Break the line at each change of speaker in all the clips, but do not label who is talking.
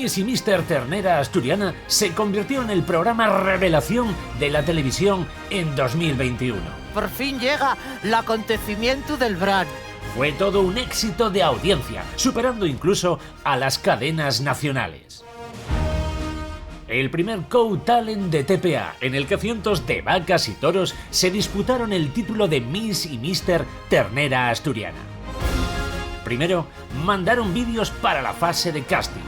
Miss y Mister Ternera Asturiana se convirtió en el programa revelación de la televisión en 2021.
Por fin llega el acontecimiento del verano.
Fue todo un éxito de audiencia, superando incluso a las cadenas nacionales. El primer co-talent de TPA, en el que cientos de vacas y toros se disputaron el título de Miss y Mister Ternera Asturiana. Primero, mandaron vídeos para la fase de casting.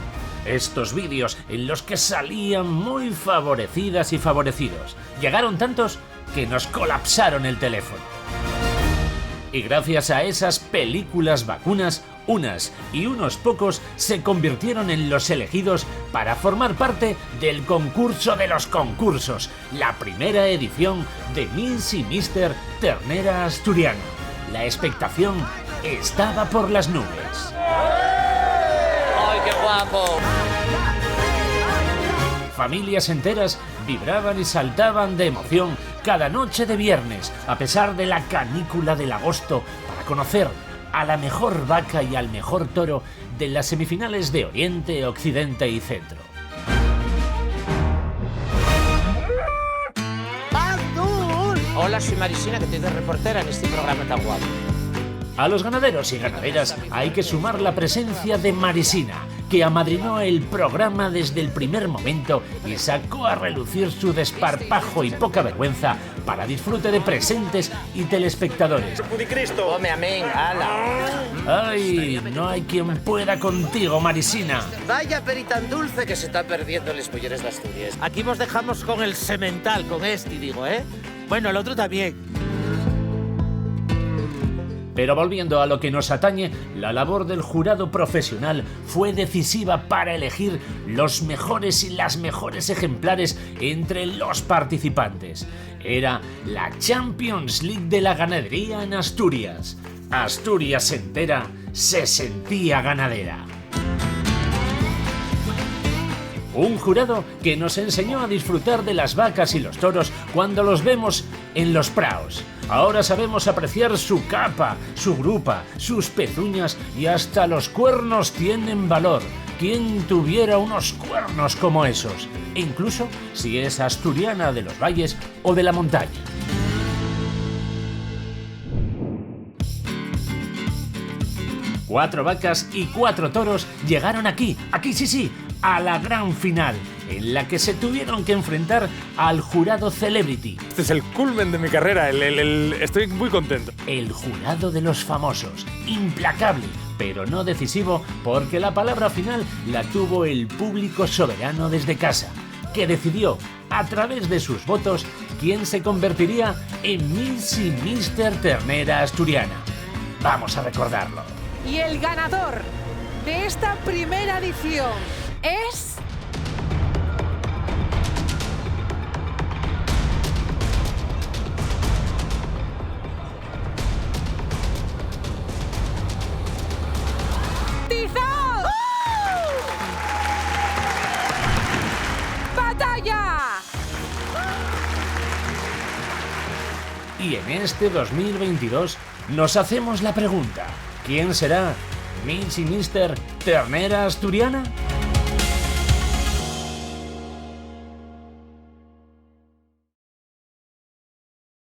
Estos vídeos, en los que salían muy favorecidas y favorecidos, llegaron tantos que nos colapsaron el teléfono. Y gracias a esas películas vacunas, unas y unos pocos se convirtieron en los elegidos para formar parte del concurso de los concursos, la primera edición de Miss y Mister Ternera Asturiana. La expectación estaba por las nubes.
¡Ay, qué guapo!
Familias enteras vibraban y saltaban de emoción cada noche de viernes, a pesar de la canícula del agosto, para conocer a la mejor vaca y al mejor toro de las semifinales de Oriente, Occidente y Centro.
Hola, soy Marisina, que estoy de reportera en este programa tan guapo.
A los ganaderos y ganaderas hay que sumar la presencia de Marisina, que amadrinó el programa desde el primer momento y sacó a relucir su desparpajo y poca vergüenza para disfrute de presentes y telespectadores.
¡Cristo! ¡Come amén! ¡Hala!
¡Ay! No hay quien pueda contigo, Marisina.
Vaya peri tan dulce que se está perdiendo les polleres de Asturias. Aquí vos dejamos con el semental, con este, digo, ¿eh? Bueno, el otro también.
Pero volviendo a lo que nos atañe, la labor del jurado profesional fue decisiva para elegir los mejores y las mejores ejemplares entre los participantes. Era la Champions League de la ganadería en Asturias. Asturias entera se sentía ganadera. Un jurado que nos enseñó a disfrutar de las vacas y los toros cuando los vemos en los praos. Ahora sabemos apreciar su capa, su grupa, sus pezuñas y hasta los cuernos tienen valor. ¿Quién tuviera unos cuernos como esos? E incluso si es asturiana de los valles o de la montaña. Cuatro vacas y 4 toros llegaron aquí sí, a la gran final, en la que se tuvieron que enfrentar al jurado Celebrity.
Este es el culmen de mi carrera, estoy muy contento.
El jurado de los famosos, implacable, pero no decisivo, porque la palabra final la tuvo el público soberano desde casa, que decidió, a través de sus votos, quién se convertiría en Miss y Mister Ternera Asturiana. Vamos a recordarlo.
Y el ganador de esta primera edición es... ¡Tizón! ¡Batalla!
Y en este 2022 nos hacemos la pregunta: ¿quién será Miss y Mister Ternera Asturiana?